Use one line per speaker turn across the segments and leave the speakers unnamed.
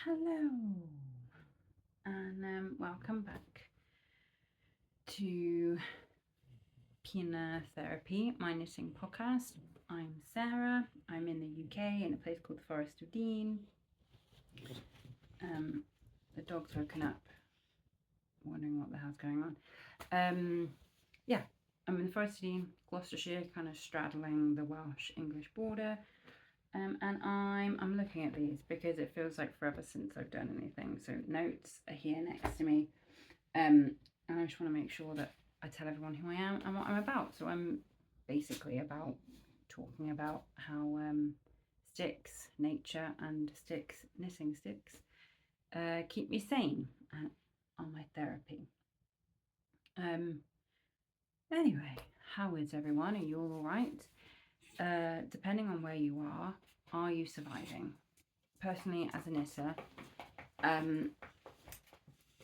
Hello, and welcome back to Pina Therapy, my knitting podcast. I'm Sarah. I'm in the UK in a place called the Forest of Dean. The dog's woken up, wondering what the hell's going on. Yeah, I'm in the Forest of Dean, Gloucestershire, kind of straddling the Welsh-English border. And I'm looking at these because it feels like forever since I've done anything. So notes are here next to me. And I just want to make sure that I tell everyone who I am and what I'm about. So I'm basically talking about how sticks, nature and sticks, knitting sticks, keep me sane on my therapy. Anyway, how is everyone? Are you all right? Depending on where you are you surviving? Personally, as a knitter,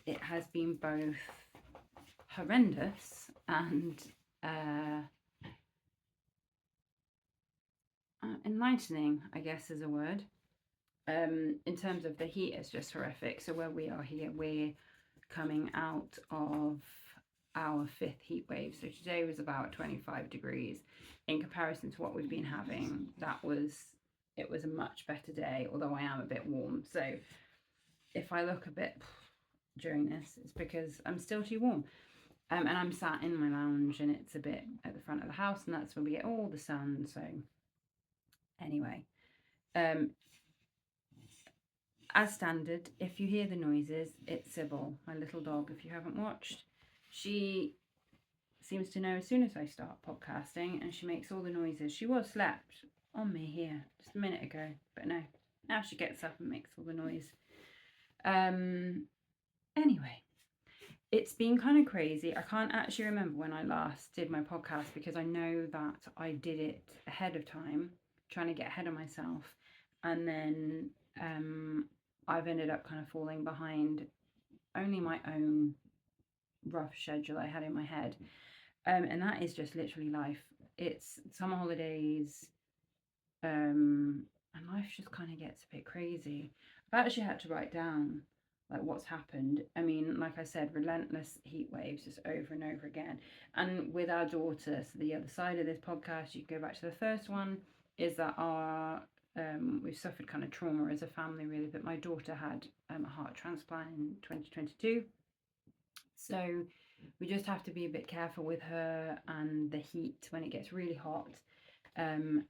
it has been both horrendous and enlightening, I guess is a word. In terms of the heat, it's just horrific. So where we are here, we're coming out of our 5th heat wave. So today was about 25 degrees. In comparison to what we've been having, it was a much better day, although I am a bit warm. So if I look a bit during this, it's because I'm still too warm. And I'm sat in my lounge and it's a bit at the front of the house, and that's where we get all the sun. So anyway, as standard, if you hear the noises, it's Cybill, my little dog. If you haven't watched, she seems to know as soon as I start podcasting, and she makes all the noises. She was slept on me here just a minute ago, but no, now she gets up and makes all the noise. Anyway, it's been kind of crazy. I can't actually remember when I last did my podcast because I know that I did it ahead of time, trying to get ahead of myself, and then I've ended up kind of falling behind only my own rough schedule I had in my head. And that is just literally life. It's summer holidays, and life just kind of gets a bit crazy. I've actually had to write down like what's happened. I mean, like I said, relentless heat waves just over and over again. And with our daughter, so the other side of this podcast, you can go back to the first one, is that we've suffered kind of trauma as a family, really. But my daughter had a heart transplant in 2022. So we just have to be a bit careful with her and the heat when it gets really hot, and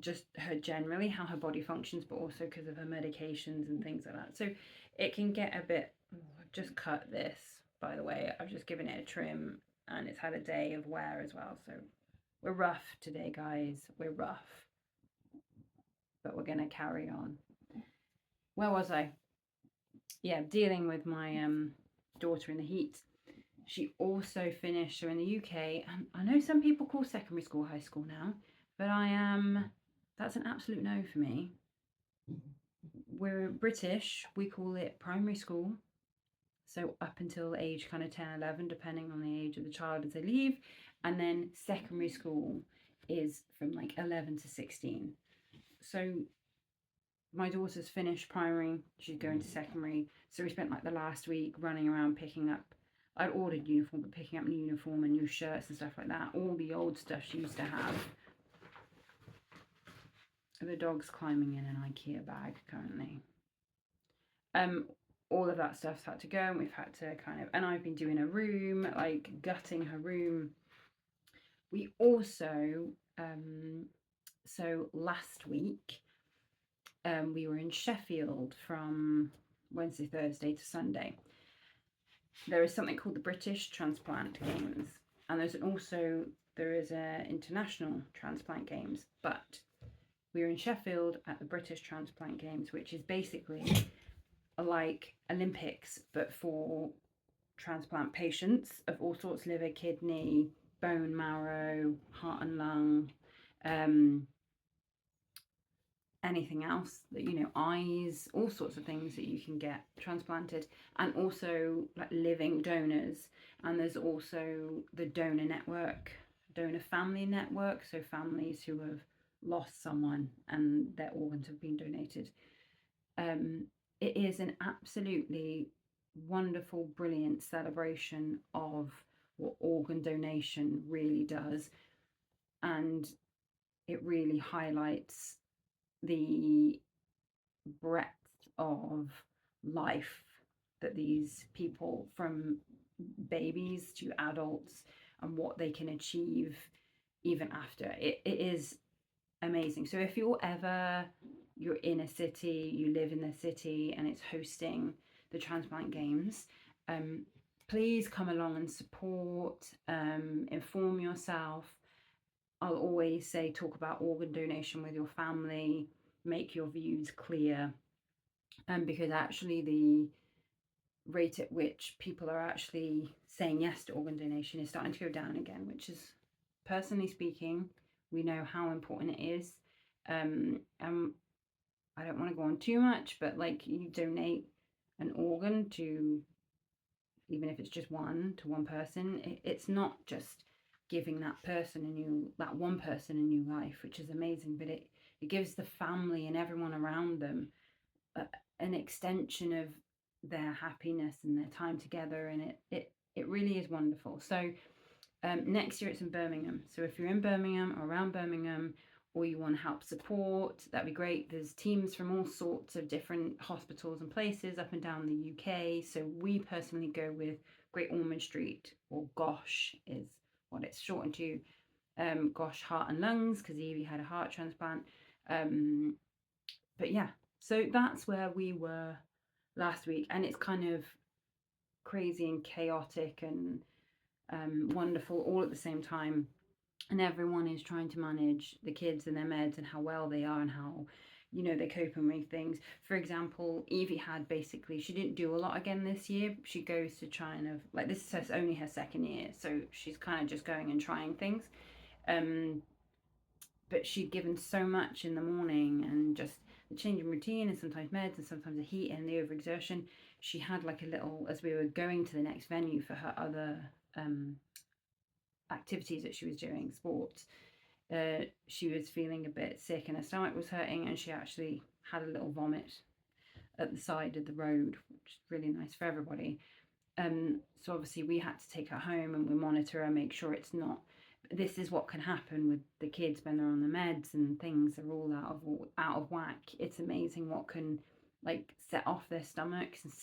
just her generally, how her body functions, but also because of her medications and things like that. So it can get a bit, I've just cut this, by the way. I've just given it a trim and it's had a day of wear as well. So we're rough today, guys. We're rough. But we're going to carry on. Where was I? Yeah, dealing with my daughter in the heat. She also finished, so in the UK, and I know some people call secondary school high school now, but that's an absolute no for me. We're British, we call it primary school. So up until age kind of 10, 11, depending on the age of the child as they leave. And then secondary school is from like 11 to 16. So my daughter's finished primary, she's going to secondary. So we spent like the last week running around picking up, I'd ordered uniform, but picking up new uniform and new shirts and stuff like that. All the old stuff she used to have. The dog's climbing in an IKEA bag currently. All of that stuff's had to go, and we've had to and I've been doing a room, like gutting her room. We also, so last week, we were in Sheffield from Wednesday, Thursday to Sunday. There is something called the British Transplant Games, and there is an international transplant games, but we were in Sheffield at the British Transplant Games, which is basically like Olympics, but for transplant patients of all sorts: liver, kidney, bone marrow, heart and lung, anything else that, eyes, all sorts of things that you can get transplanted, and also like living donors. And there's also the donor family network, so families who have lost someone and their organs have been donated. It is an absolutely wonderful, brilliant celebration of what organ donation really does. And it really highlights the breadth of life that these people, from babies to adults, and what they can achieve even after. It is amazing. So if you're in a city, you live in the city and it's hosting the transplant games, please come along and support, inform yourself. I'll always say talk about organ donation with your family, make your views clear, because actually the rate at which people are actually saying yes to organ donation is starting to go down again, which is, personally speaking, we know how important it is. I don't want to go on too much, but like, you donate an organ to, even if it's just one to one person, it's not just giving that one person a new life, which is amazing, but it gives the family and everyone around them an extension of their happiness and their time together, and it really is wonderful. So next year it's in Birmingham. So if you're in Birmingham or around Birmingham, or you want to help support, that'd be great. There's teams from all sorts of different hospitals and places up and down the UK. So we personally go with Great Ormond Street, or GOSH is what it's shortened to. GOSH Heart and Lungs, because Evie had a heart transplant. But yeah, so that's where we were last week, and it's kind of crazy and chaotic and wonderful all at the same time. And everyone is trying to manage the kids and their meds and how well they are and how, they're coping with things. For example, Evie she didn't do a lot again this year. She goes to try and this is only her second year, so she's kind of just going and trying things. But she'd given so much in the morning, and just the change in routine, and sometimes meds, and sometimes the heat and the overexertion. She had like a little, as we were going to the next venue for her other activities that she was doing, sports, she was feeling a bit sick and her stomach was hurting, and she actually had a little vomit at the side of the road, which is really nice for everybody. So obviously we had to take her home, and we monitor her, make sure it's not. This is what can happen with the kids when they're on the meds and things are all out of whack. It's amazing what can set off their stomachs and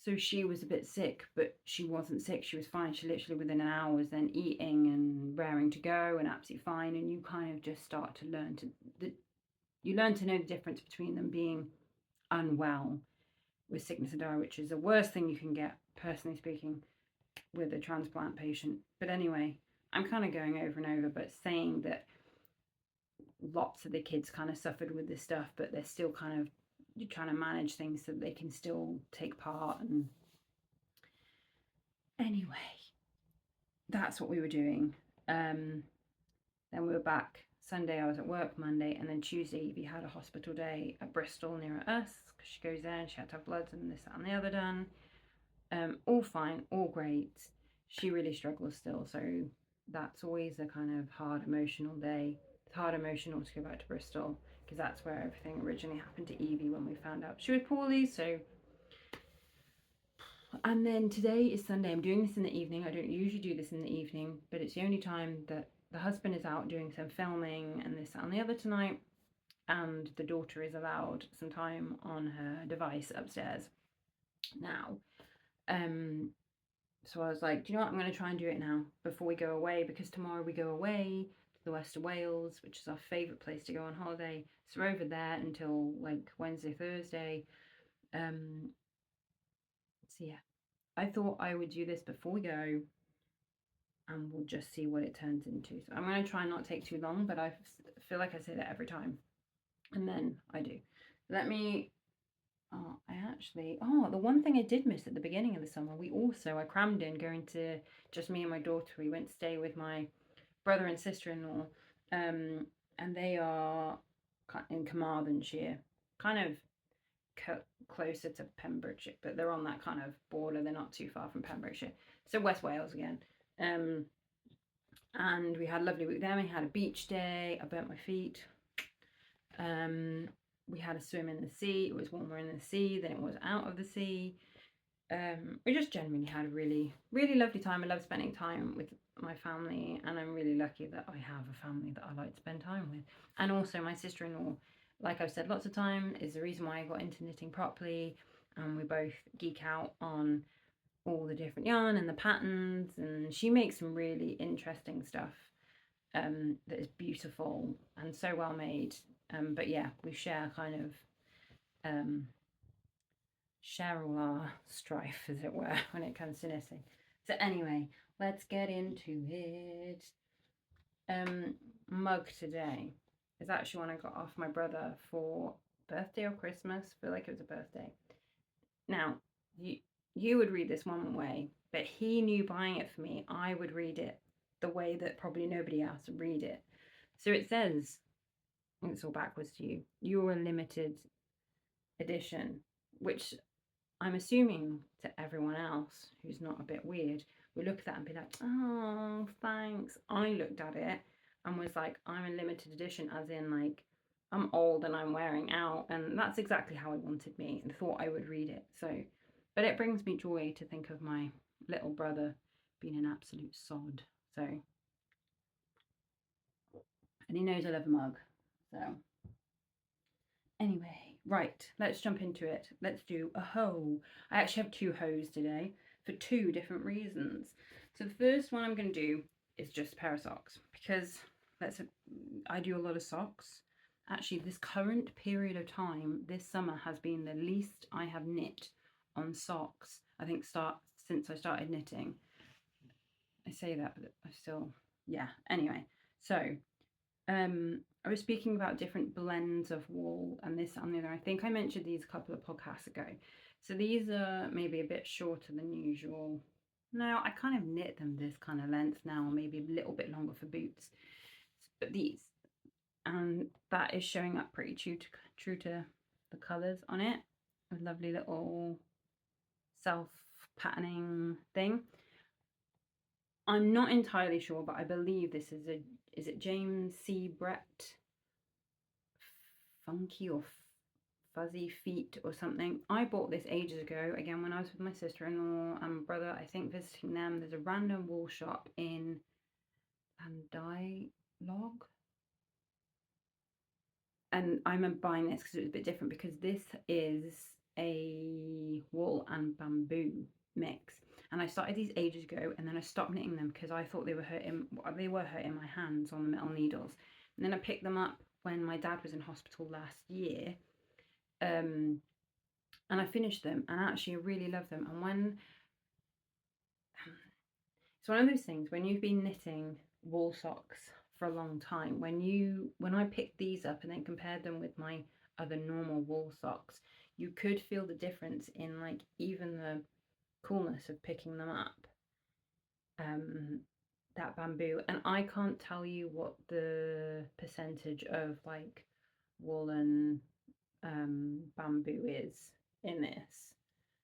so she was a bit sick, but she wasn't sick. She was fine. She literally within an hour was then eating and raring to go and absolutely fine. And you kind of just start to learn to know the difference between them being unwell with sickness and die, which is the worst thing you can get, personally speaking, with a transplant patient. But anyway, I'm kind of going over and over, but saying that lots of the kids kind of suffered with this stuff, but they're still kind of trying to manage things so that they can still take part. And anyway, that's what we were doing. Then we were back Sunday. I was at work Monday, and then Tuesday Evie had a hospital day at Bristol near us, because she goes there and she had to have bloods and this, that and the other done. All fine, all great. She really struggles still, so that's always a kind of hard emotional day. It's hard emotional to go back to Bristol, because that's where everything originally happened to Evie when we found out she was poorly. So, and then today is Sunday. I'm doing this in the evening. I don't usually do this in the evening, but it's the only time that the husband is out doing some filming and this, that and the other tonight, and the daughter is allowed some time on her device upstairs now. So I was like, do you know what, I'm going to try and do it now before we go away, because tomorrow we go away to the west of Wales, which is our favourite place to go on holiday. So we're over there until Wednesday, Thursday. So yeah, I thought I would do this before we go, and we'll just see what it turns into. So I'm going to try and not take too long, but I feel like I say that every time, and then I do. Let me... the one thing I did miss at the beginning of the summer, I crammed in going to just me and my daughter. We went to stay with my brother and sister-in-law, and they are in Carmarthenshire, kind of closer to Pembrokeshire, but they're on that kind of border. They're not too far from Pembrokeshire, so West Wales again. And we had a lovely week there. We had a beach day. I burnt my feet. we had a swim in the sea. It was warmer in the sea than it was out of the sea. We just generally had a really, really lovely time. I love spending time with my family, and I'm really lucky that I have a family that I like to spend time with. And also my sister-in-law, like I've said lots of times, is the reason why I got into knitting properly. And we both geek out on all the different yarn and the patterns, and she makes some really interesting stuff that is beautiful and so well made. But yeah, we share kind of share all our strife, as it were, when it comes to knitting. So anyway, let's get into it. Mug today is actually one I got off my brother for birthday or Christmas. I feel like it was a birthday. Now, you would read this one way, but he knew buying it for me, I would read it the way that probably nobody else would read it. So it says, it's all backwards to you, you're a limited edition, which I'm assuming to everyone else who's not a bit weird, we look at that and be like, oh, thanks. I looked at it and was like, I'm a limited edition, as in like, I'm old and I'm wearing out. And that's exactly how I wanted me and thought I would read it. So, but it brings me joy to think of my little brother being an absolute sod. So, and he knows I love a mug. So, anyway, right, let's jump into it. Let's do a hoe. I actually have 2 hoes today for 2 different reasons. So the first one I'm going to do is just a pair of socks, because I do a lot of socks. Actually, this current period of time, this summer, has been the least I have knit on socks, I think, since I started knitting. I say that, but I still, yeah. Anyway, so I was speaking about different blends of wool and this and the other. I think I mentioned these a couple of podcasts ago. So these are maybe a bit shorter than usual. No, I kind of knit them this kind of length now, maybe a little bit longer for boots. But these, and that is showing up pretty true to the colours on it. A lovely little self-patterning thing. I'm not entirely sure, but I believe this is it James C. Brett Funky or Fuzzy Feet or something. I bought this ages ago, again, when I was with my sister-in-law and brother, I think, visiting them. There's a random wool shop in Log. And I remember buying this because it was a bit different, because this is a wool and bamboo mix. And I started these ages ago, and then I stopped knitting them because I thought they were hurting my hands on the metal needles. And then I picked them up when my dad was in hospital last year. And I finished them, and actually I really love them. And when it's one of those things, when you've been knitting wool socks for a long time, when I picked these up and then compared them with my other normal wool socks, you could feel the difference in like even the coolness of picking them up. That bamboo, and I can't tell you what the percentage of like woolen bamboo is in this,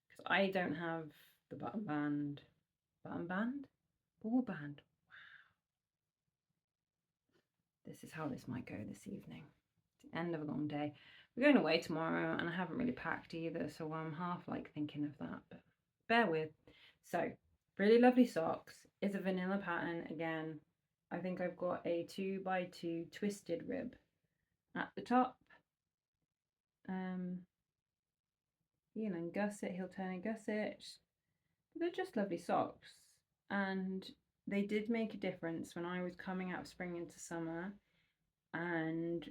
because I don't have the ball band. Wow, this is how this might go this evening. It's the end of a long day. We're going away tomorrow, and I haven't really packed either, so I'm half like thinking of that, but bear with. So really lovely socks. It's a vanilla pattern again. I think I've got a 2x2 twisted rib at the top. Heel and gusset, heel turn and gusset. But they're just lovely socks, and they did make a difference when I was coming out of spring into summer, and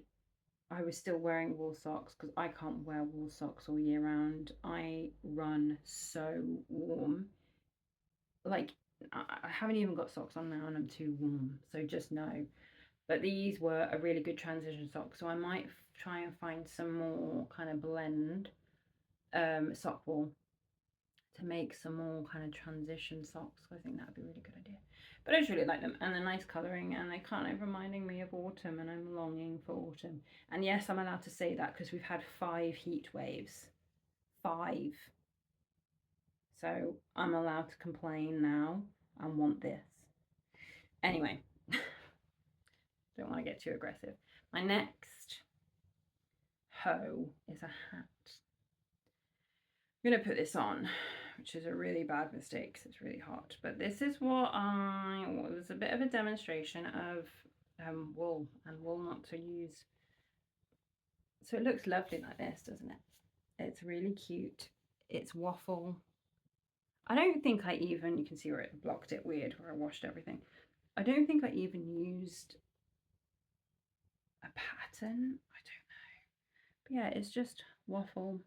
I was still wearing wool socks, because I can't wear wool socks all year round. I run so warm. Like, I haven't even got socks on now and I'm too warm, so just know. But these were a really good transition sock, so I might try and find some more kind of blend sock wool to make some more kind of transition socks. I think that would be a really good idea. But I just really like them, and they're nice colouring, and they're kind of reminding me of autumn, and I'm longing for autumn. And yes, I'm allowed to say that because we've had 5 heat waves. 5. So I'm allowed to complain now and want this. Anyway, don't want to get too aggressive. My next hoe is a hat. I'm going to put this on, which is a really bad mistake because it's really hot. But this is what it was a bit of a demonstration of wool and wool not to use. So it looks lovely like this, doesn't it? It's really cute. It's waffle. I don't think I even, you can see where it blocked it weird, where I washed everything. I don't think I even used a pattern. I don't know. But yeah, it's just waffle.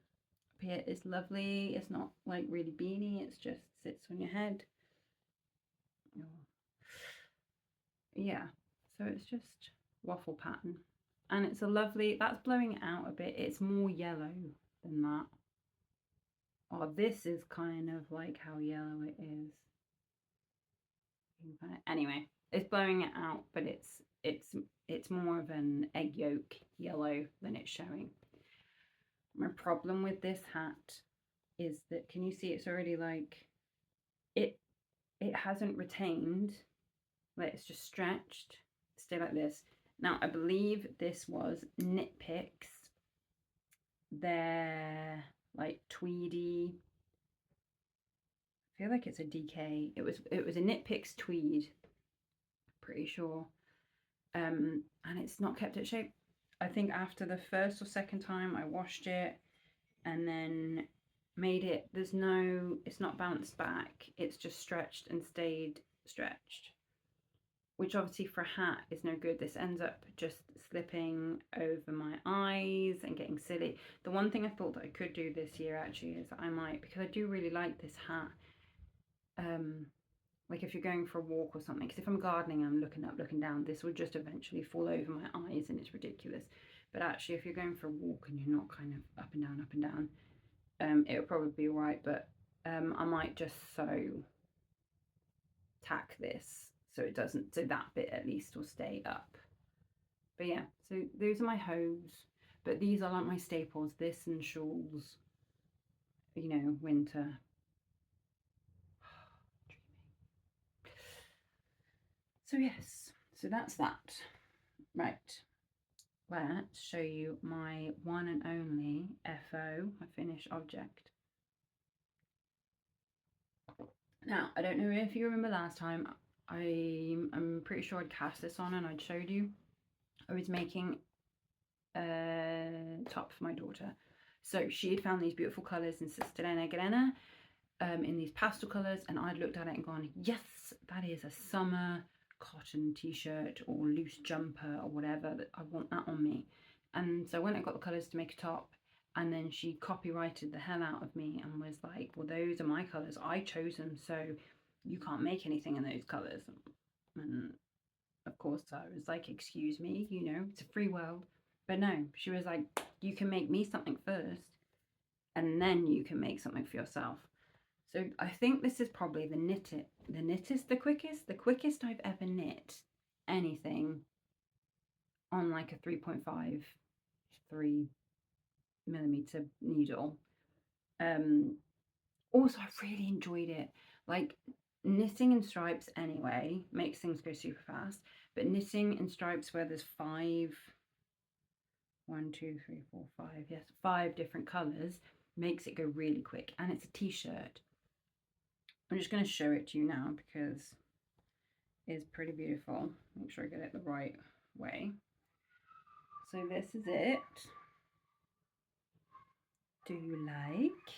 Here is lovely. It's not like really beanie. It's just sits on your head. Yeah, so it's just waffle pattern. And it's a lovely, that's blowing it out a bit. It's more yellow than that. Oh, this is kind of like how yellow it is. Anyway, it's blowing it out, but it's more of an egg yolk yellow than it's showing. My problem with this hat is that, can you see it's already like, it hasn't retained, like it's just stretched, stay like this. Now, I believe this was Knit Picks. They're like tweedy. I feel like it's a DK. It was a Knit Picks tweed, pretty sure. And it's not kept its shape. I think after the first or second time I washed it and then made it, it's not bounced back. It's just stretched and stayed stretched, which obviously for a hat is no good. This ends up just slipping over my eyes and getting silly. The one thing I thought that I could do this year actually is I might, because I do really like this hat, like if you're going for a walk or something, because if I'm gardening, I'm looking up, looking down, this would just eventually fall over my eyes and it's ridiculous. But actually, if you're going for a walk and you're not kind of up and down, it'll probably be all right. But I might just tack this so it doesn't, so that bit at least will stay up. But yeah, so those are my hose, but these are like my staples, this and shawls, you know, winter. So yes, so that's that. Right, let's show you my one and only FO, my finished object. Now, I don't know if you remember last time, I'm pretty sure I'd cast this on and I'd showed you. I was making a top for my daughter. So she had found these beautiful colours in Sistelena Grena, in these pastel colours, and I'd looked at it and gone, yes, that is a summer cotton t-shirt or loose jumper or whatever, that I want that on me. And so when I got the colours to make a top, and then she copyrighted the hell out of me and was like, well, those are my colours, I chose them, so you can't make anything in those colours. And of course I was like, excuse me, you know, it's a free world. But no, she was like, you can make me something first and then you can make something for yourself. So I think this is probably the quickest I've ever knit anything on like a 3.5 3mm needle. Also, I really enjoyed it. Like, knitting in stripes anyway makes things go super fast, but knitting in stripes where there's 5 different colors makes it go really quick, and it's a t-shirt. I'm just going to show it to you now because it's pretty beautiful. Make sure I get it the right way. So this is it. Do you like?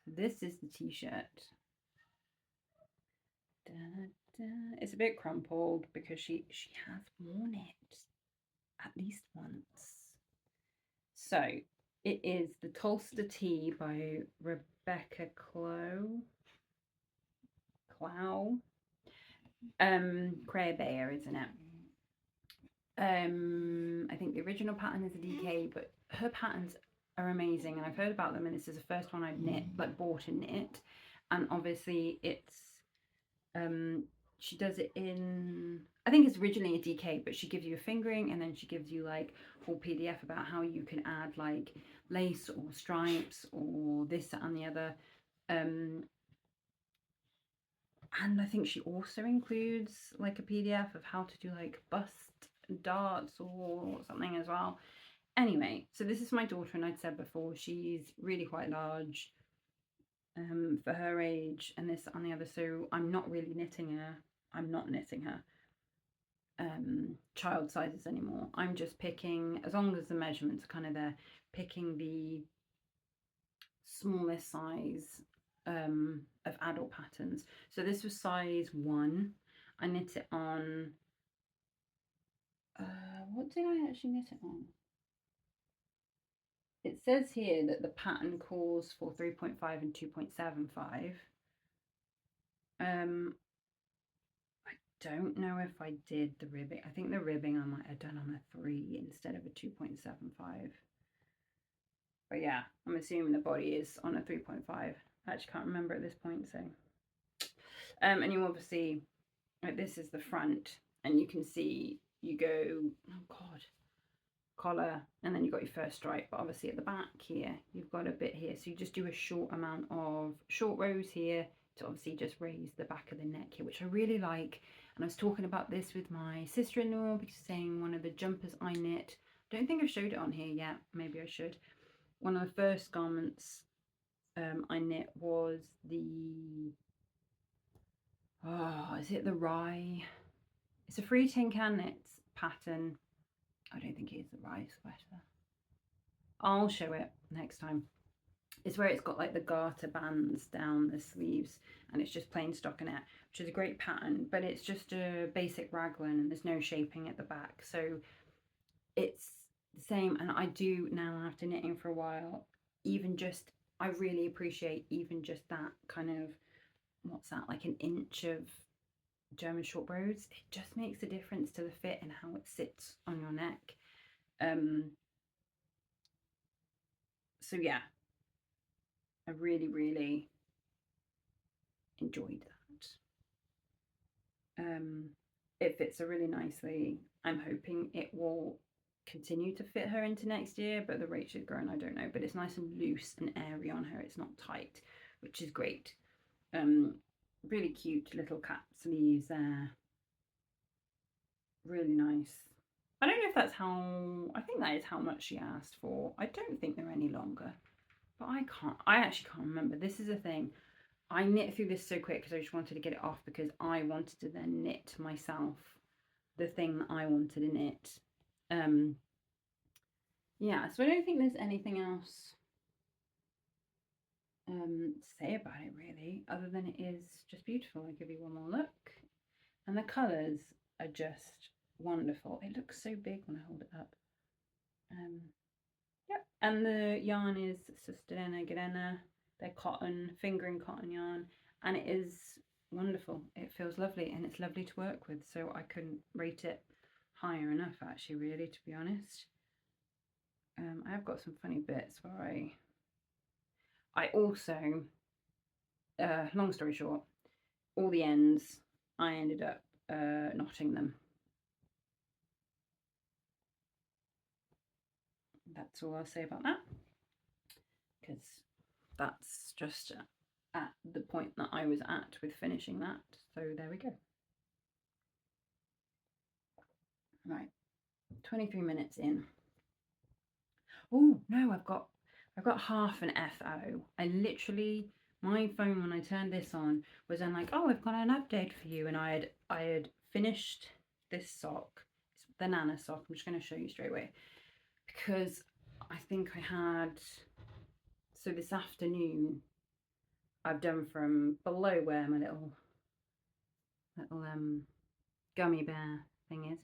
This is the t-shirt. It's a bit crumpled because she has worn it at least once. So it is the Tulster Tea by Rebecca Clow. Cray Bayer, isn't it? I think the original pattern is a DK, but her patterns are amazing, and I've heard about them, and this is the first one I've knit, like bought and knit. And obviously it's she does it in, I think it's originally a DK, but she gives you a fingering and then she gives you like full PDF about how you can add like lace or stripes or this and the other. And I think she also includes like a PDF of how to do like bust darts or something as well. Anyway, so this is my daughter, and I'd said before, she's really quite large for her age, and this on the other. So I'm not really knitting her. I'm not knitting her child sizes anymore. I'm just picking, as long as the measurements are kind of there, picking the smallest size of adult patterns. So this was size 1. I knit it on, what did I actually knit it on? It says here that the pattern calls for 3.5 and 2.75. I don't know if I did the ribbing. I think the ribbing I might have done on a 3 instead of a 2.75. But yeah, I'm assuming the body is on a 3.5. I actually can't remember at this point, so. And you obviously, like, this is the front, and you can see you go, oh God, collar, and then you've got your first stripe. But obviously at the back here, you've got a bit here. So you just do a short amount of short rows here to obviously just raise the back of the neck here, which I really like. And I was talking about this with my sister-in-law, because saying one of the jumpers I knit, I don't think I've showed it on here yet, maybe I should. One of the first garments I knit was the, is it the rye? It's a free tin can knits pattern. I don't think it is the rye sweater. I'll show it next time. It's where it's got like the garter bands down the sleeves, and it's just plain stockinette, which is a great pattern, but it's just a basic raglan and there's no shaping at the back. So it's the same, and I do now, after knitting for a while, even just, I really appreciate even just that kind of, what's that, like an inch of German short rows. It just makes a difference to the fit and how it sits on your neck. So yeah, I really, really enjoyed that. It fits her really nicely. I'm hoping it will continue to fit her into next year, but the rate she's grown, I don't know. But it's nice and loose and airy on her. It's not tight, which is great. Really cute little cap sleeves there. Really nice. I don't know if that's how, I think that is how much she asked for. I don't think they're any longer, but I actually can't remember. This is the thing. I knit through this so quick because I just wanted to get it off, because I wanted to then knit myself the thing that I wanted to knit. Yeah, so I don't think there's anything else to say about it really, other than it is just beautiful. I'll give you one more look, and the colours are just wonderful. It looks so big when I hold it up. Yep, and the yarn is Sustena Grena. They're cotton, fingering cotton yarn, and it is wonderful. It feels lovely, and it's lovely to work with, so I couldn't rate it higher enough, actually, really, to be honest. I have got some funny bits where I also, long story short, all the ends, I ended up knotting them. That's all I'll say about that, because that's just at the point that I was at with finishing that. So there we go. Right, 23 minutes in. Oh no, I've got half an FO. I literally, my phone when I turned this on was then like, oh, I've got an update for you, and I had finished this sock. It's the Nana sock. I'm just going to show you straight away, because I think I had, so this afternoon I've done from below where my little gummy bear thing is.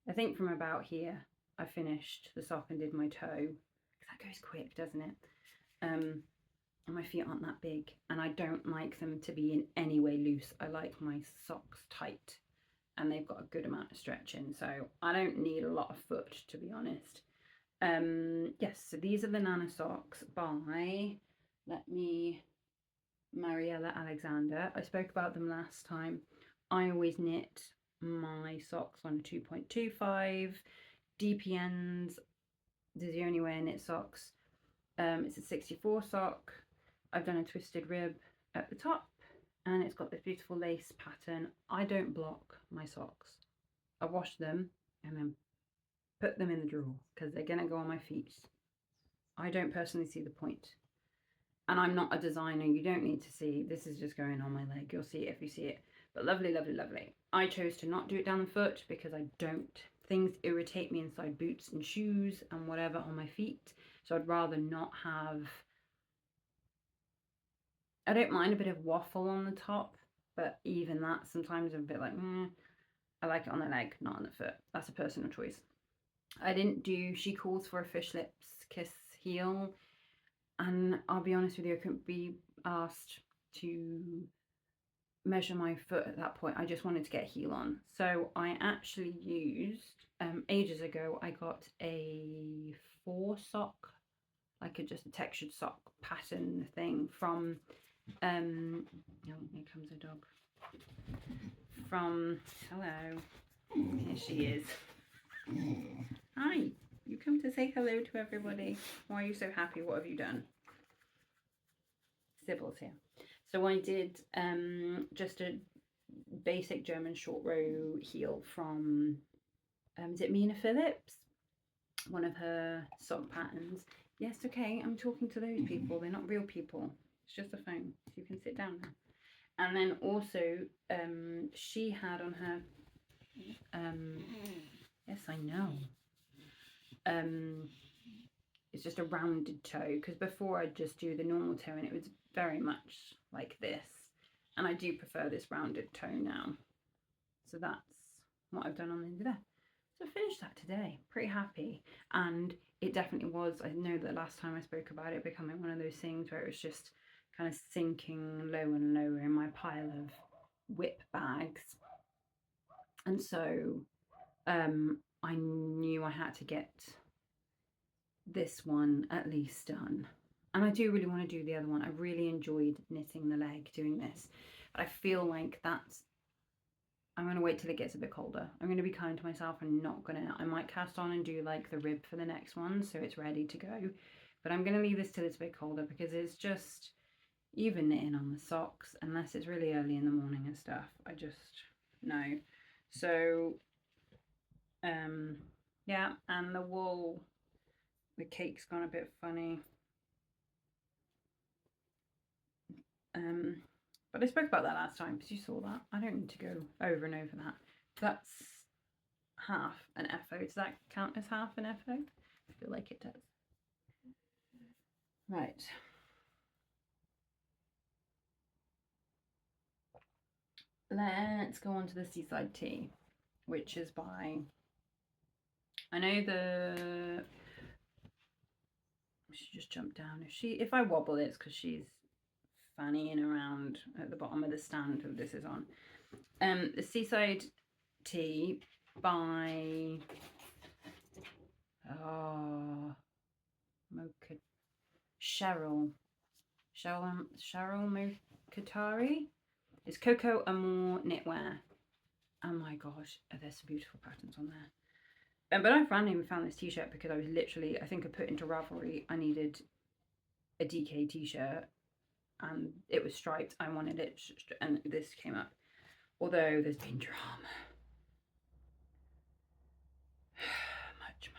I think from about here I finished the sock and did my toe. That goes quick, doesn't it? And my feet aren't that big, and I don't like them to be in any way loose. I like my socks tight, and they've got a good amount of stretching, so I don't need a lot of foot, to be honest. Yes, so these are the Nana socks by, Mariella Alexander. I spoke about them last time. I always knit my socks on 2.25 DPNs. This is the only way I knit socks. It's a 64 sock. I've done a twisted rib at the top, and it's got this beautiful lace pattern. I don't block my socks. I wash them and then put them in the drawer because they're going to go on my feet. I don't personally see the point. And I'm not a designer. You don't need to see. This is just going on my leg. You'll see it if you see it. But lovely, lovely, lovely. I chose to not do it down the foot because I don't. Things irritate me inside boots and shoes and whatever on my feet. So I'd rather not have... I don't mind a bit of waffle on the top. But even that, sometimes I'm a bit like, I like it on the leg, not on the foot. That's a personal choice. I didn't do... She calls for a fish lips kiss heel. And I'll be honest with you, I couldn't be asked to measure my foot at that point. I just wanted to get a heel on. So I actually used, ages ago, I got a 4-sock, like just a textured sock pattern thing from, oh, here comes a dog. From, hello, here she is. Hi. You come to say hello to everybody. Why are you so happy? What have you done? Cybill's here. So I did just a basic German short row heel from, is it Mina Phillips? One of her sock patterns. Yes, okay, I'm talking to those people. They're not real people. It's just a phone. So you can sit down now. And then also, she had on her, yes, I know. It's just a rounded toe, because before I'd just do the normal toe and it was very much like this, and I do prefer this rounded toe now. So that's what I've done on the end of there. So I finished that today, pretty happy. And it definitely was, I know that last time I spoke about it becoming one of those things where it was just kind of sinking lower and lower in my pile of whip bags. And so I knew I had to get this one at least done. And I do really want to do the other one. I really enjoyed knitting the leg doing this. But I feel like that's... I'm going to wait till it gets a bit colder. I'm going to be kind to myself and not going to... I might cast on and do like the rib for the next one so it's ready to go. But I'm going to leave this till it's a bit colder because it's just... Even knitting on the socks, unless it's really early in the morning and stuff, I just... No. So... yeah, and the wool... The cake's gone a bit funny. But I spoke about that last time because you saw that. I don't need to go over and over that. That's half an FO. Does that count as half an FO? I feel like it does. Right. Let's go on to the Seaside Tea, which is by... I know the... She just jumped down. If I wobble, it's because she's fannying around at the bottom of the stand that this is on. The Seaside Tea by Cheryl Mokatari. It's Cocoa Amour Knitwear. Oh my gosh, there's some beautiful patterns on there. But I randomly found this t-shirt because I was literally, I think I put into Ravelry, I needed a DK t-shirt and it was striped. I wanted it, and this came up. Although there's been drama.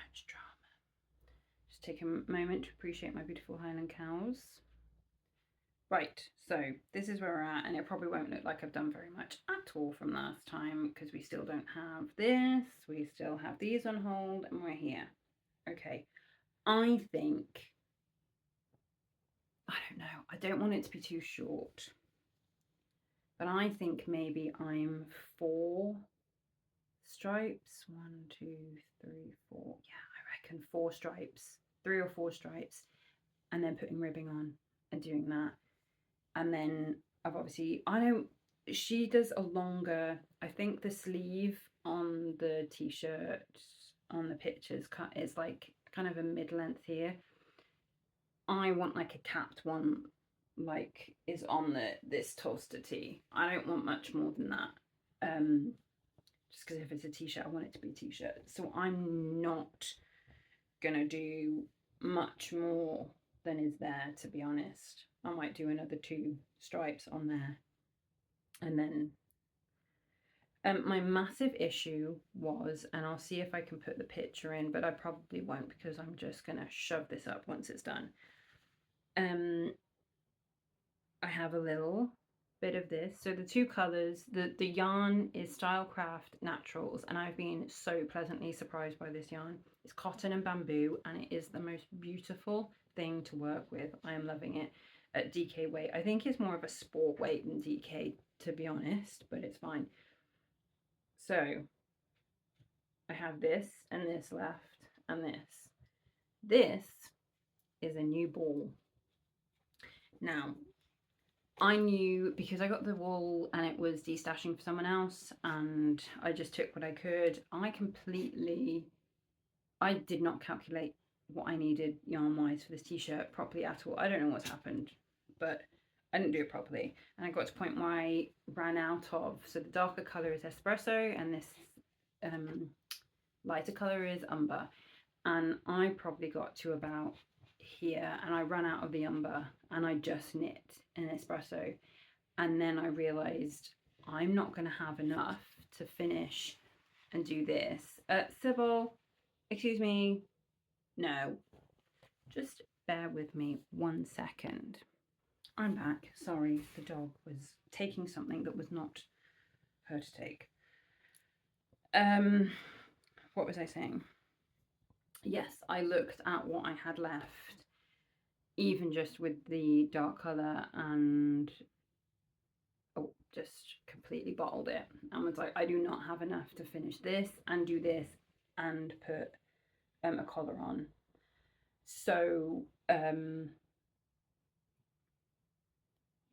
much drama. Just take a moment to appreciate my beautiful Highland cows. Right, so this is where we're at, and it probably won't look like I've done very much at all from last time because we still don't have this, we still have these on hold, and we're here. Okay, I think, I don't know, I don't want it to be too short, but I think maybe I'm 4 stripes, 1, 2, 3, 4, yeah, I reckon 4 stripes, 3 or 4 stripes, and then putting ribbing on and doing that. And then I've obviously, she does a longer, I think the sleeve on the t-shirt on the pictures is like kind of a mid-length here. I want like a capped one, like is on this toaster tee. I don't want much more than that. Just because if it's a t-shirt, I want it to be a t-shirt. So I'm not gonna do much more than is there, to be honest. I might do another 2 stripes on there, and then My massive issue was, and I'll see if I can put the picture in, but I probably won't because I'm just going to shove this up once it's done. I have a little bit of this. So the two colours, the yarn is Stylecraft Naturals, and I've been so pleasantly surprised by this yarn. It's cotton and bamboo, and it is the most beautiful thing to work with. I am loving it. At DK weight, I think it's more of a sport weight than DK, to be honest, but it's fine. So I have this and this left, and this. This is a new ball. Now, I knew because I got the wool and it was destashing for someone else, and I just took what I could. I did not calculate what I needed yarn wise for this t-shirt properly at all. I don't know what's happened, but I didn't do it properly. And I got to a point where I ran out of, so the darker colour is espresso and this lighter colour is umber. And I probably got to about here and I ran out of the umber and I just knit an espresso, and then I realized I'm not going to have enough to finish and do this. Cybill, excuse me, no, just bear with me 1 second. I'm back. Sorry, the dog was taking something that was not her to take. What was I saying? Yes, I looked at what I had left, even just with the dark colour, and just completely bottled it and was like, I do not have enough to finish this and do this and put a collar on. So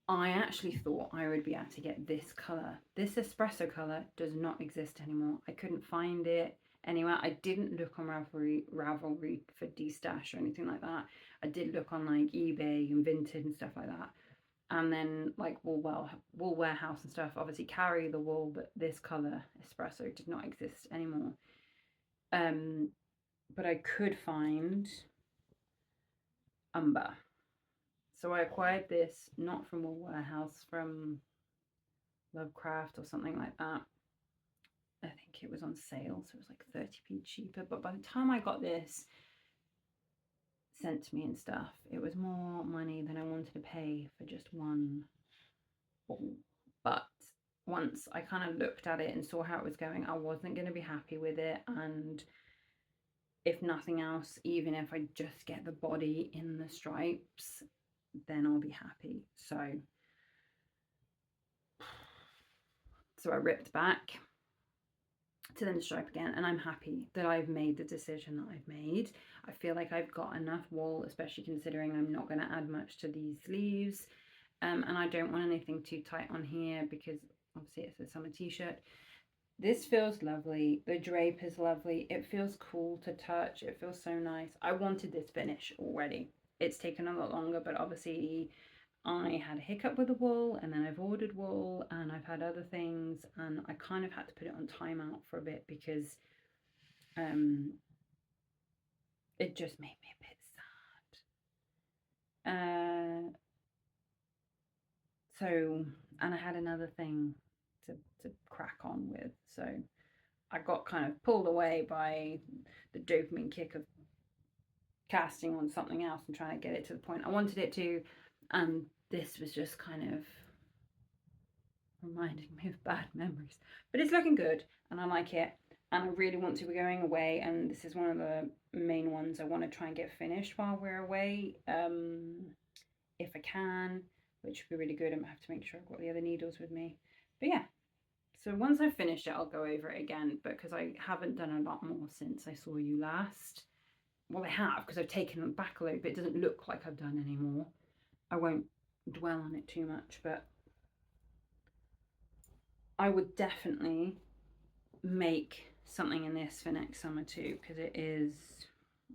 I actually thought I would be able to get this colour. This espresso colour does not exist anymore. I couldn't find it anywhere. I didn't look on Ravelry for destash or anything like that. I did look on like eBay and Vinted and stuff like that. And then like Wool Warehouse and stuff obviously carry the wool, but this colour espresso did not exist anymore. But I could find umber. So I acquired this not from Wool Warehouse, from Lovecraft or something like that. I think it was on sale, so it was like 30p cheaper. But by the time I got this sent to me and stuff, it was more money than I wanted to pay for just one ball. But once I kind of looked at it and saw how it was going, I wasn't going to be happy with it. And if nothing else, even if I just get the body in the stripes, then I'll be happy. So I ripped back to then stripe again, and I'm happy that I've made the decision that I've made. I feel like I've got enough wool, especially considering I'm not going to add much to these sleeves, and I don't want anything too tight on here because obviously it's a summer t-shirt. This feels lovely. The drape is lovely. It feels cool to touch. It feels so nice. I wanted this finish already. It's taken a lot longer, but obviously I had a hiccup with the wool, and then I've ordered wool, and I've had other things, and I kind of had to put it on timeout for a bit because it just made me a bit sad. And I had another thing to crack on with, so I got kind of pulled away by the dopamine kick of casting on something else and trying to get it to the point I wanted it to, and this was just kind of reminding me of bad memories. But it's looking good and I like it, and I really want to be going away, and this is one of the main ones I want to try and get finished while we're away, if I can, which would be really good. I might have to make sure I've got the other needles with me. But yeah, so once I've finished it, I'll go over it again, because I haven't done a lot more since I saw you last. Well, I have, because I've taken them back a little bit. It doesn't look like I've done any more. I won't dwell on it too much, but I would definitely make something in this for next summer too, because it is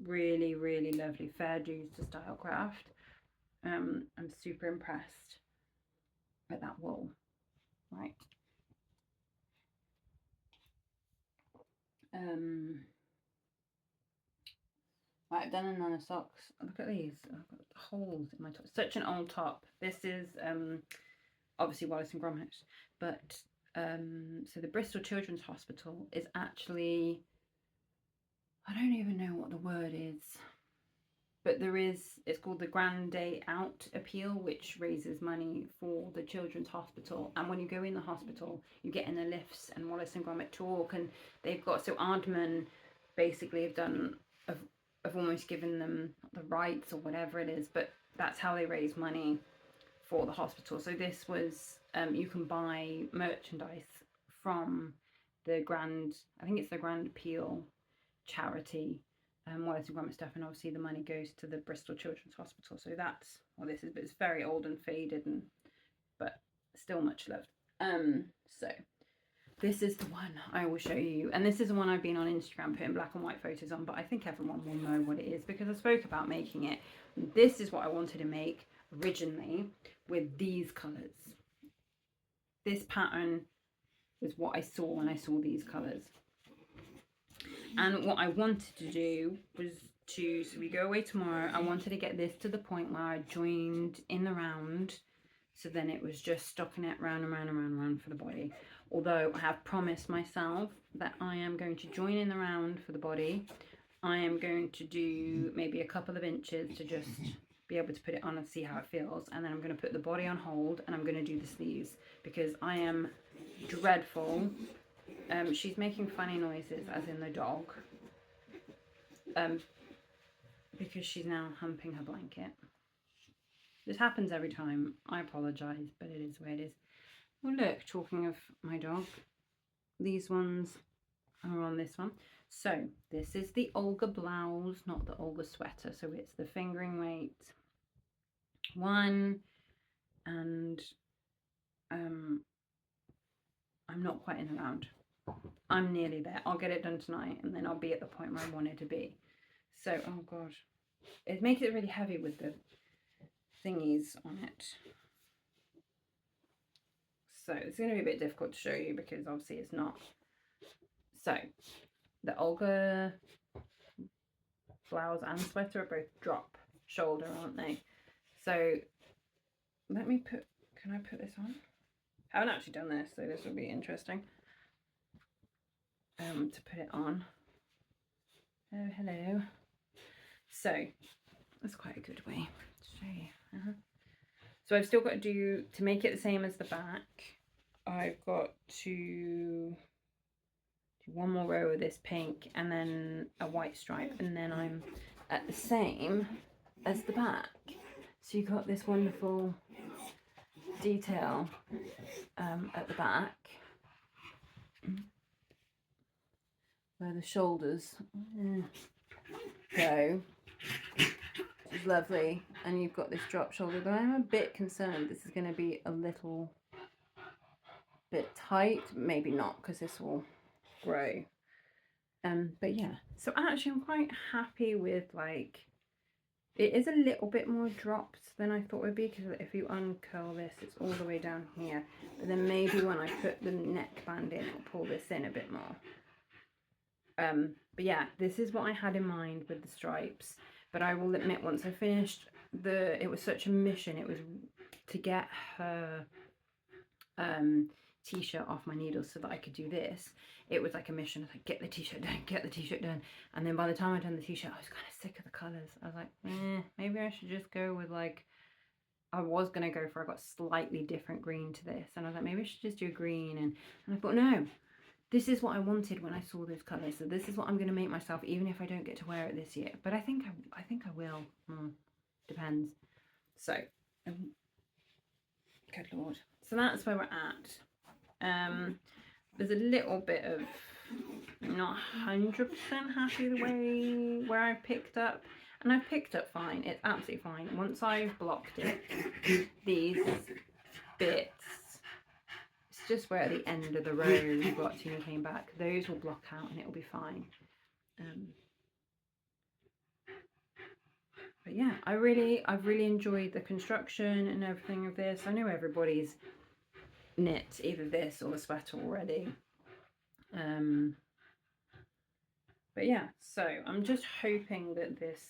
really, really lovely. Fair dues to Stylecraft. I'm super impressed with that wool. Right. Right, I've done another socks. Look at these. I've got holes in my top. Such an old top. This is obviously Wallace and Gromit, but So the Bristol Children's Hospital is actually, I don't even know what the word is, but it's called the Grand Day Out Appeal, which raises money for the Children's Hospital. And when you go in the hospital, you get in the lifts, and Wallace and Gromit talk, and they've got, so Aardman basically have almost given them the rights or whatever it is, but that's how they raise money for the hospital. So this was, you can buy merchandise from the I think it's the Grand Appeal charity, Wallace and Gromit stuff, and obviously the money goes to the Bristol Children's Hospital. So that's what this is, but it's very old and faded, but still much loved. So this is the one I will show you, and this is the one I've been on Instagram putting black and white photos on, but I think everyone will know what it is because I spoke about making it. This is what I wanted to make originally with these colours. This pattern was what I saw when I saw these colours. And what I wanted to do was so we go away tomorrow, I wanted to get this to the point where I joined in the round, so then it was just stocking it round and round and round and round for the body. Although I have promised myself that I am going to join in the round for the body. I am going to do maybe a couple of inches to just be able to put it on and see how it feels, and then I'm going to put the body on hold and I'm going to do the sleeves because I am dreadful. She's making funny noises, as in the dog, because she's now humping her blanket. This happens every time. I apologise, but it is the way it is. Well, look, talking of my dog, these ones are on this one. So this is the Olga blouse, not the Olga sweater. So it's the fingering weight one, and I'm not quite in the round. I'm nearly there. I'll get it done tonight, and then I'll be at the point where I want it to be. So, oh god, it makes it really heavy with the thingies on it. So it's going to be a bit difficult to show you because obviously it's not. So the Olga blouse and sweater are both drop shoulder, aren't they? So let me can I put this on? I haven't actually done this, so this will be interesting to put it on. Oh, hello. So that's quite a good way to show you. So I've still got to do, to make it the same as the back, I've got to do one more row of this pink and then a white stripe, and then I'm at the same as the back. So you've got this wonderful detail at the back where the shoulders go. It's lovely, and you've got this drop shoulder, but I'm a bit concerned this is going to be a little bit tight. Maybe not, because this will grow. But yeah, so actually I'm quite happy with, like, it is a little bit more dropped than I thought it would be, because if you uncurl this, it's all the way down here, but then maybe when I put the neckband in, it'll pull this in a bit more. But yeah, this is what I had in mind with the stripes. But I will admit, once I finished it was such a mission. It was to get her t-shirt off my needles so that I could do this. It was like a mission. Like, get the t-shirt done, get the t-shirt done. And then by the time I'd done the t-shirt, I was kind of sick of the colours. I was like, maybe I should just go with, like, I was going to go for, I got slightly different green to this. And I was like, maybe I should just do a green. And I thought, no, this is what I wanted when I saw those colours. So this is what I'm going to make myself, even if I don't get to wear it this year. But I think I will. Depends. So, good Lord. So that's where we're at. There's a little bit of, I'm not 100% happy the way where I've picked up. And I've picked up fine. It's absolutely fine. Once I've blocked it, these bits, it's just where at the end of the row we blocked and came back. Those will block out and it'll be fine. But yeah, I've really enjoyed the construction and everything of this. I know everybody's knit either this or the sweater already. But yeah, so I'm just hoping that this,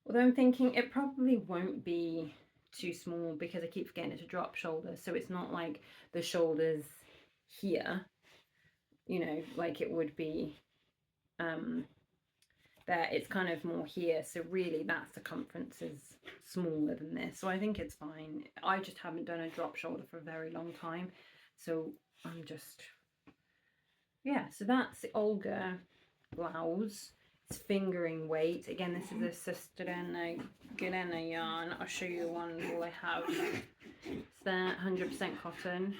although I'm thinking it probably won't be too small because I keep forgetting it's a drop shoulder, so it's not like the shoulders here, you know, like it would be there. It's kind of more here, so really that circumference is smaller than this, so I think it's fine. I just haven't done a drop shoulder for a very long time, so I'm just, yeah. So that's the Olga blouse. It's fingering weight. Again, this is a Sister Galena yarn. I'll show you the one I have. It's there, 100% cotton.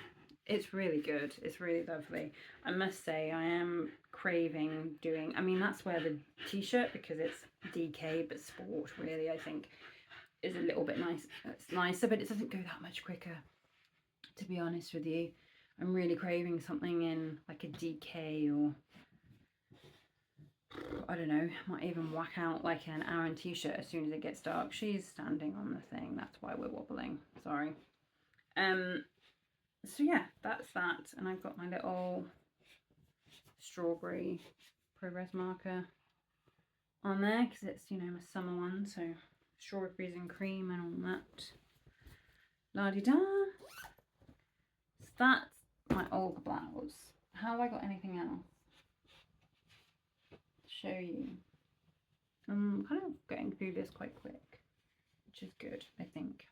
It's really good. It's really lovely. I must say, I am craving doing, I mean, that's where the t-shirt, because it's DK, but sport really, I think, is a little bit nice. It's nicer, but it doesn't go that much quicker, to be honest with you. I'm really craving something in like a DK, or I don't know, might even whack out like an Aaron t-shirt as soon as it gets dark. She's standing on the thing, that's why we're wobbling, sorry. So yeah, that's that. And I've got my little strawberry progress marker on there because it's, you know, my summer one, so strawberries and cream and all that. La-di-da. So that's my Olga blouse. How have I got anything else to show you? I'm kind of getting through this quite quick, which is good, I think.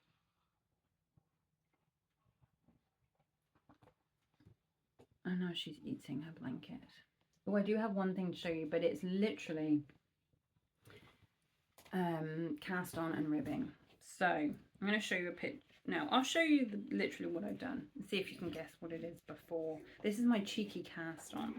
I know she's eating her blanket. Oh, I do have one thing to show you, but it's literally cast on and ribbing. So I'm going to show you a picture. No, I'll show you literally what I've done and see if you can guess what it is before. This is my cheeky cast on.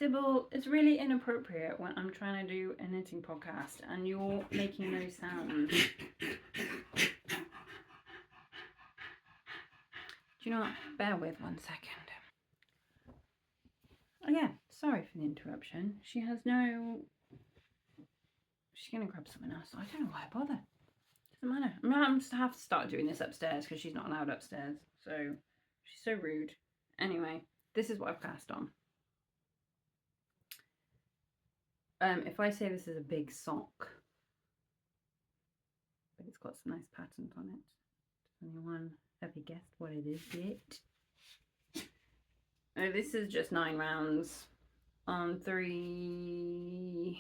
Cybill, it's really inappropriate when I'm trying to do a knitting podcast and you're making those sounds. Do you know what? Bear with 1 second. Oh yeah, sorry for the interruption. She's going to grab something else. I don't know why I bother. Doesn't matter. I'm going to have to start doing this upstairs because she's not allowed upstairs. So, she's so rude. Anyway, this is what I've cast on. If I say this is a big sock, but it's got some nice patterns on it. Does anyone have you guessed what it is yet? Oh, this is just 9 rounds on 3mm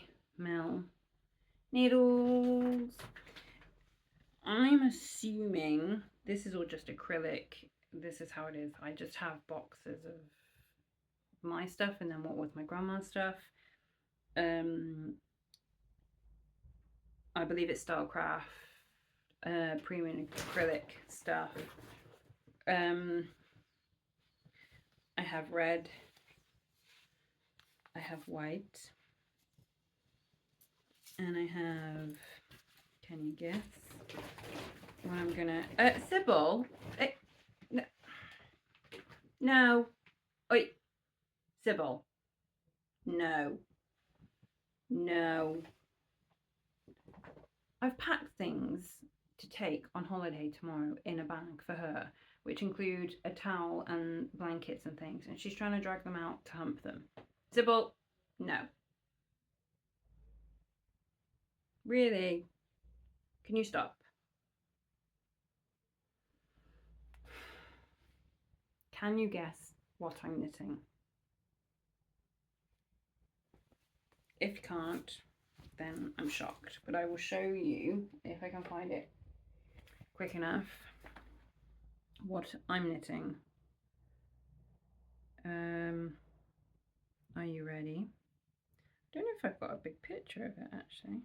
needles. I'm assuming this is all just acrylic. This is how it is. I just have boxes of my stuff and then what was my grandma's stuff. I believe it's Stylecraft premium acrylic stuff. I have red, I have white, and I have, can you guess what I'm gonna, Cybill, no, wait, Cybill, no. I've packed things to take on holiday tomorrow in a bag for her, which include a towel and blankets and things, and she's trying to drag them out to hump them. Cybill, no. Really? Can you stop? Can you guess what I'm knitting? If you can't, then I'm shocked, but I will show you, if I can find it quick enough, what I'm knitting. Are you ready? I don't know if I've got a big picture of it actually.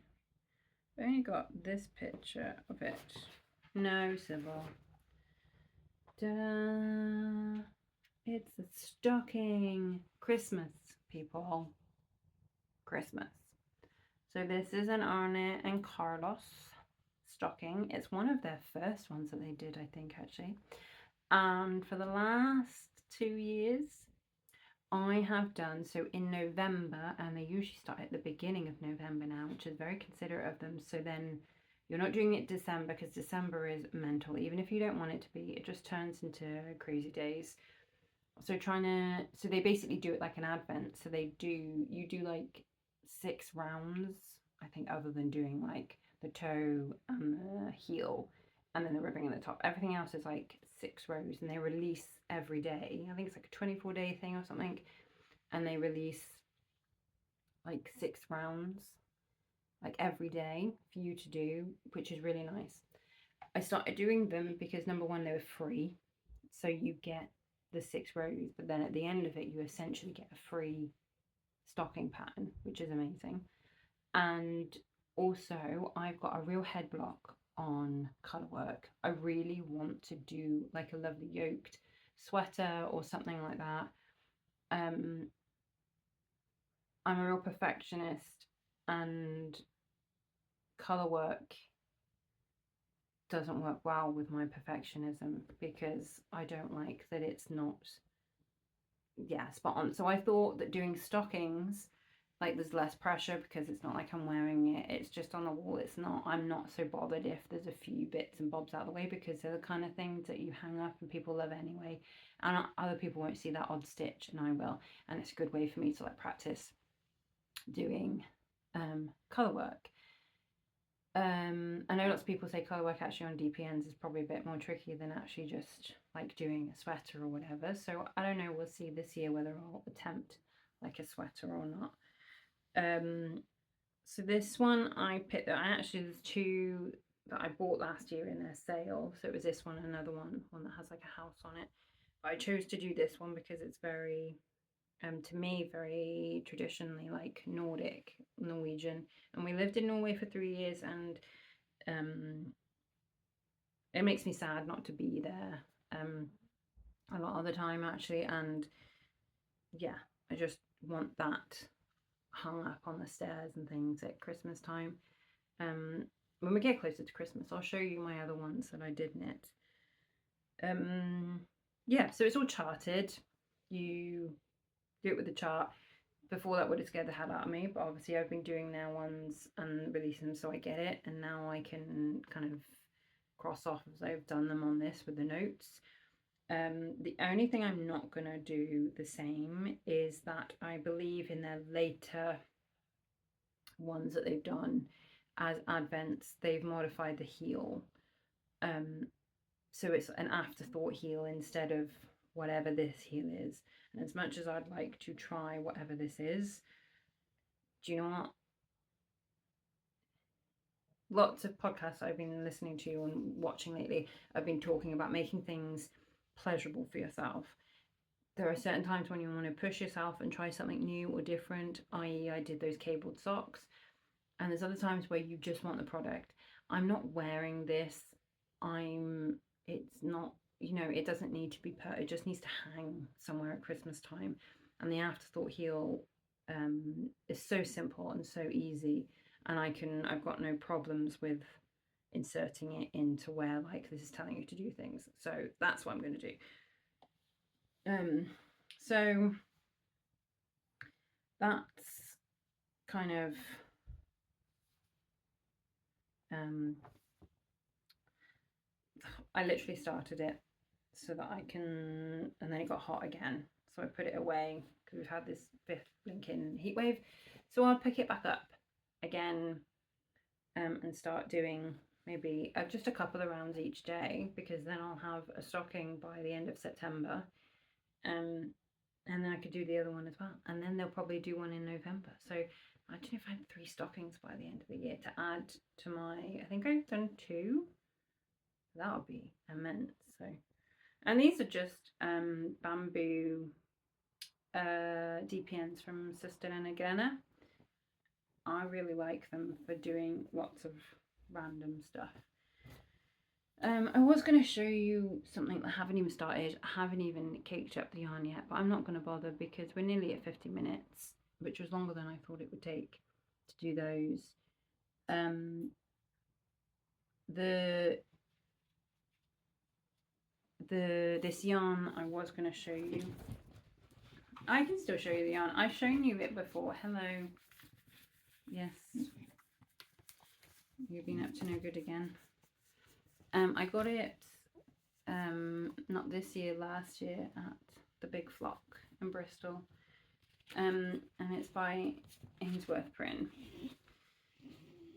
I've only got this picture of it. No, Cybill. Ta-da! It's a stocking. Christmas, people. Christmas. So this is an Arne and Carlos stocking. It's one of their first ones that they did, I think, actually. And for the last 2 years, I have done, so in November, and they usually start at the beginning of November now, which is very considerate of them. So then you're not doing it December, because December is mental. Even if you don't want it to be, it just turns into crazy days. So so they basically do it like an advent. So you do like 6 rounds I think, other than doing like the toe and the heel and then the ribbing at the top. Everything else is like 6 rows, and they release every day. I think it's like a 24-day thing or something, and they release like 6 rounds like every day for you to do, which is really nice. I started doing them because number one, they were free, so you get the 6 rows, but then at the end of it you essentially get a free stocking pattern, which is amazing. And also I've got a real head block on colour work. I really want to do like a lovely yoked sweater or something like that. I'm a real perfectionist, and colour work doesn't work well with my perfectionism because I don't like that it's not spot on. So I thought that doing stockings, like, there's less pressure because it's not like I'm wearing it, it's just on the wall. I'm not so bothered if there's a few bits and bobs out of the way, because they're the kind of things that you hang up and people love anyway, and other people won't see that odd stitch and I will, and it's a good way for me to like practice doing colour work. I know lots of people say colour work actually on DPNs is probably a bit more tricky than actually just like doing a sweater or whatever, so I don't know, we'll see this year whether I'll attempt like a sweater or not. So this one I picked, there's 2 that I bought last year in their sale, so it was this one and another one that has like a house on it, but I chose to do this one because it's very to me very traditionally like Norwegian, and we lived in Norway for 3 years, and it makes me sad not to be there a lot of the time actually, and yeah, I just want that hung up on the stairs and things at Christmas time. When we get closer to Christmas, I'll show you my other ones that I did knit. Yeah, so it's all charted. You do it with the chart. Before that would have scared the hell out of me, but obviously I've been doing their ones and releasing them, so I get it, and now I can kind of cross off as I've done them on this with the notes. The only thing I'm not going to do the same is that I believe in their later ones that they've done as advents, they've modified the heel. So it's an afterthought heel instead of whatever this heel is. And as much as I'd like to try whatever this is, do you know what? Lots of podcasts I've been listening to and watching lately, I've been talking about making things pleasurable for yourself. There are certain times when you want to push yourself and try something new or different, i.e. I did those cabled socks, and there's other times where you just want the product. I'm not wearing this, it's not, you know, it doesn't need to be it just needs to hang somewhere at Christmas time. And the afterthought heel is so simple and so easy, and I've got no problems with inserting it into where like this is telling you to do things. So that's what I'm going to do. So that's kind of I literally started it so that I can, and then it got hot again, so I put it away because we've had this 5th blinking heat wave. So I'll pick it back up again and start doing maybe just a couple of rounds each day, because then I'll have a stocking by the end of September, and then I could do the other one as well, and then they'll probably do one in November. So I don't know if I had 3 stockings by the end of the year to add to my, I think I've done 2. That would be immense. So, and these are just bamboo DPNs from Sister and Glenna. I really like them for doing lots of random stuff. I was going to show you something that I haven't even started. I haven't even caked up the yarn yet, but I'm not going to bother because we're nearly at 50 minutes, which was longer than I thought it would take to do those. This yarn I was going to show you. I can still show you the yarn. I've shown you it before. Hello. Yes. You've been up to no good again. I got it not this year, last year at the Big Flock in Bristol. And it's by Ainsworth Print.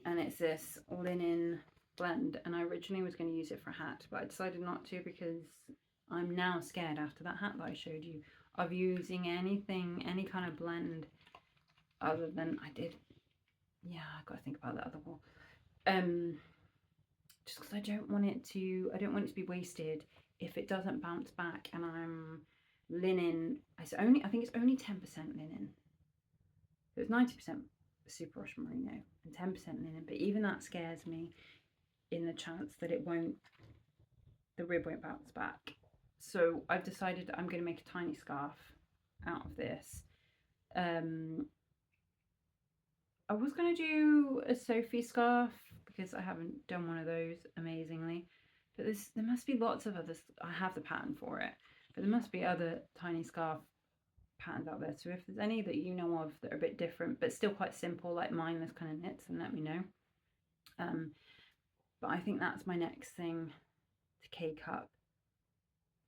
and it's this linen blend, and I originally was going to use it for a hat, but I decided not to because I'm now scared after that hat that I showed you of using anything, any kind of blend other than I did. Yeah, I've got to think about that other wall. Just because I don't want it to be wasted if it doesn't bounce back. And I'm linen. I think it's only 10% linen. It was 90% superwash merino and 10% linen, but even that scares me in the chance that the rib won't bounce back. So I've decided that I'm going to make a tiny scarf out of this. I was going to do a Sophie scarf because I haven't done one of those amazingly, but there must be lots of others. I have the pattern for it, but there must be other tiny scarf patterns out there. So if there's any that you know of that are a bit different but still quite simple, like mindless kind of knits, then let me know. But I think that's my next thing to cake up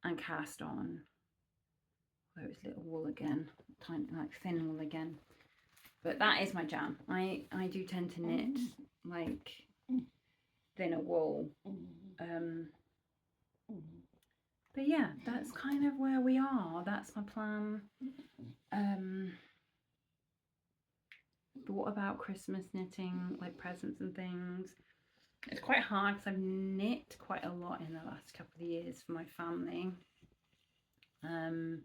and cast on. Although it's little wool again, tiny, like thin wool again. But that is my jam. I do tend to knit like thinner wool. But yeah, that's kind of where we are. That's my plan. Thought about Christmas knitting, like presents and things. It's quite hard because I've knit quite a lot in the last couple of years for my family. I'm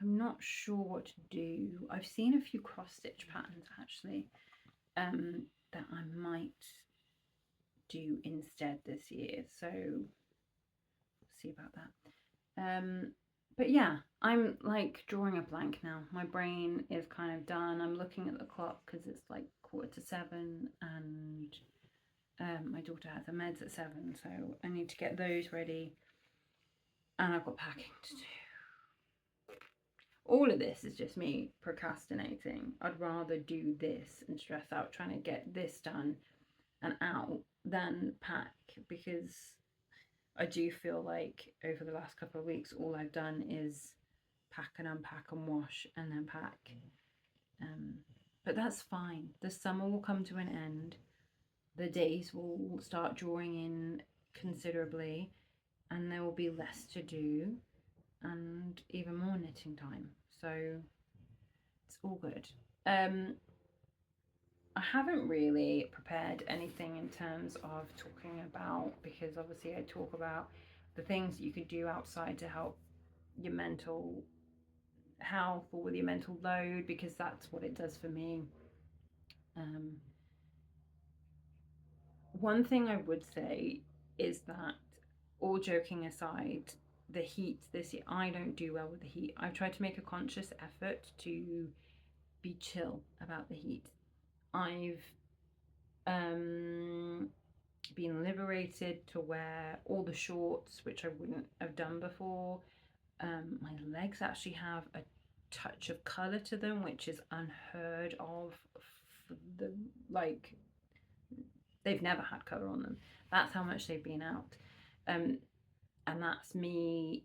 not sure what to do. I've seen a few cross stitch patterns actually that I might do instead this year. So we'll see about that. But yeah, I'm like drawing a blank now. My brain is kind of done. I'm looking at the clock because it's like 6:45 and my daughter has her meds at 7, so I need to get those ready and I've got packing to do. All of this is just me procrastinating. I'd rather do this and stress out trying to get this done and out than pack, because I do feel like over the last couple of weeks all I've done is pack and unpack and wash and then pack. But that's fine. The summer will come to an end. The days will start drawing in considerably and there will be less to do and even more knitting time, so it's all good. I haven't really prepared anything in terms of talking about, because obviously I talk about the things that you could do outside to help your mental health or with your mental load, because that's what it does for me. One thing I would say is that, all joking aside, the heat this year, I don't do well with the heat. I've tried to make a conscious effort to be chill about the heat. I've been liberated to wear all the shorts, which I wouldn't have done before. My legs actually have a touch of colour to them, which is unheard of. They've never had colour on them. That's how much they've been out. And that's me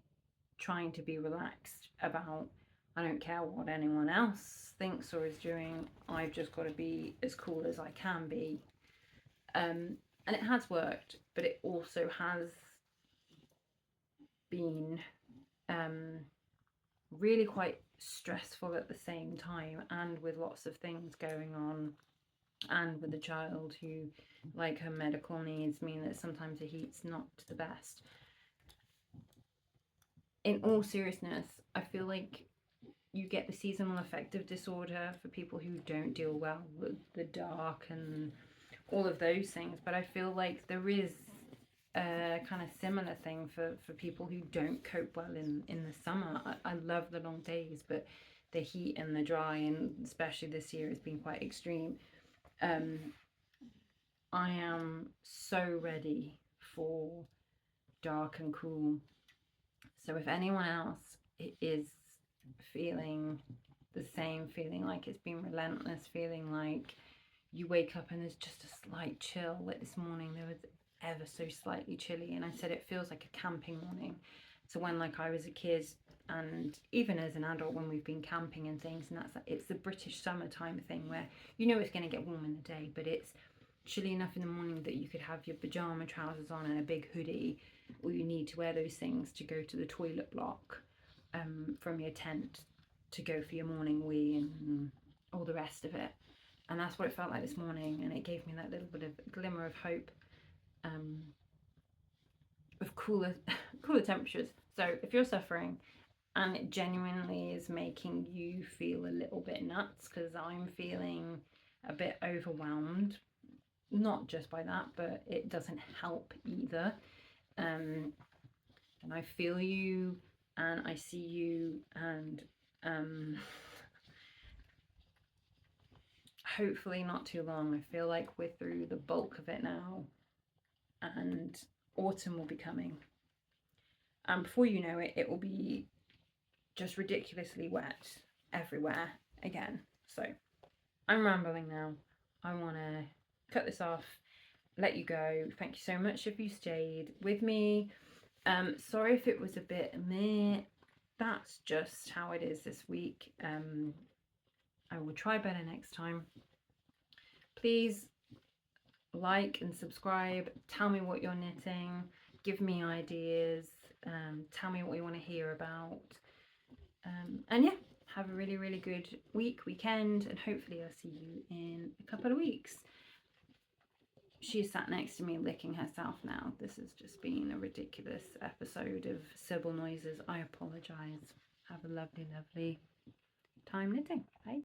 trying to be relaxed about, I don't care what anyone else thinks or is doing. I've just got to be as cool as I can be. And it has worked, but it also has been really quite stressful at the same time, and with lots of things going on, and with a child who, like, her medical needs mean that sometimes the heat's not the best. In all seriousness, I feel like you get the seasonal affective disorder for people who don't deal well with the dark and all of those things, but I feel like there is a kind of similar thing for people who don't cope well in the summer. I love the long days, but the heat and the dry, and especially this year, has been quite extreme. I am so ready for dark and cool. So if anyone else is feeling the same, feeling like it's been relentless, feeling like you wake up and there's just a slight chill, like this morning there was ever so slightly chilly, and I said it feels like a camping morning. So when, like, I was a kid And even as an adult, when we've been camping and things, and that's like, it's the British summertime thing where you know it's going to get warm in the day, but it's chilly enough in the morning that you could have your pajama trousers on and a big hoodie, or you need to wear those things to go to the toilet block from your tent to go for your morning wee and all the rest of it. And that's what it felt like this morning, and it gave me that little bit of glimmer of hope of cooler temperatures. So if you're suffering and it genuinely is making you feel a little bit nuts, because I'm feeling a bit overwhelmed, not just by that, but it doesn't help either, and I feel you and I see you, and hopefully not too long. I feel like we're through the bulk of it now, and autumn will be coming, and before you know it, it will be just ridiculously wet everywhere again. So I'm rambling now. I want to cut this off, let you go. Thank you so much if you stayed with me. Sorry if it was a bit meh. That's just how it is this week. I will try better next time. Please like and subscribe. Tell me what you're knitting. Give me ideas. Tell me what you want to hear about. And yeah, have a really, really good weekend, and hopefully I'll see you in a couple of weeks. She's sat next to me licking herself now. This has just been a ridiculous episode of Cybill noises. I apologise. Have a lovely, lovely time knitting. Bye.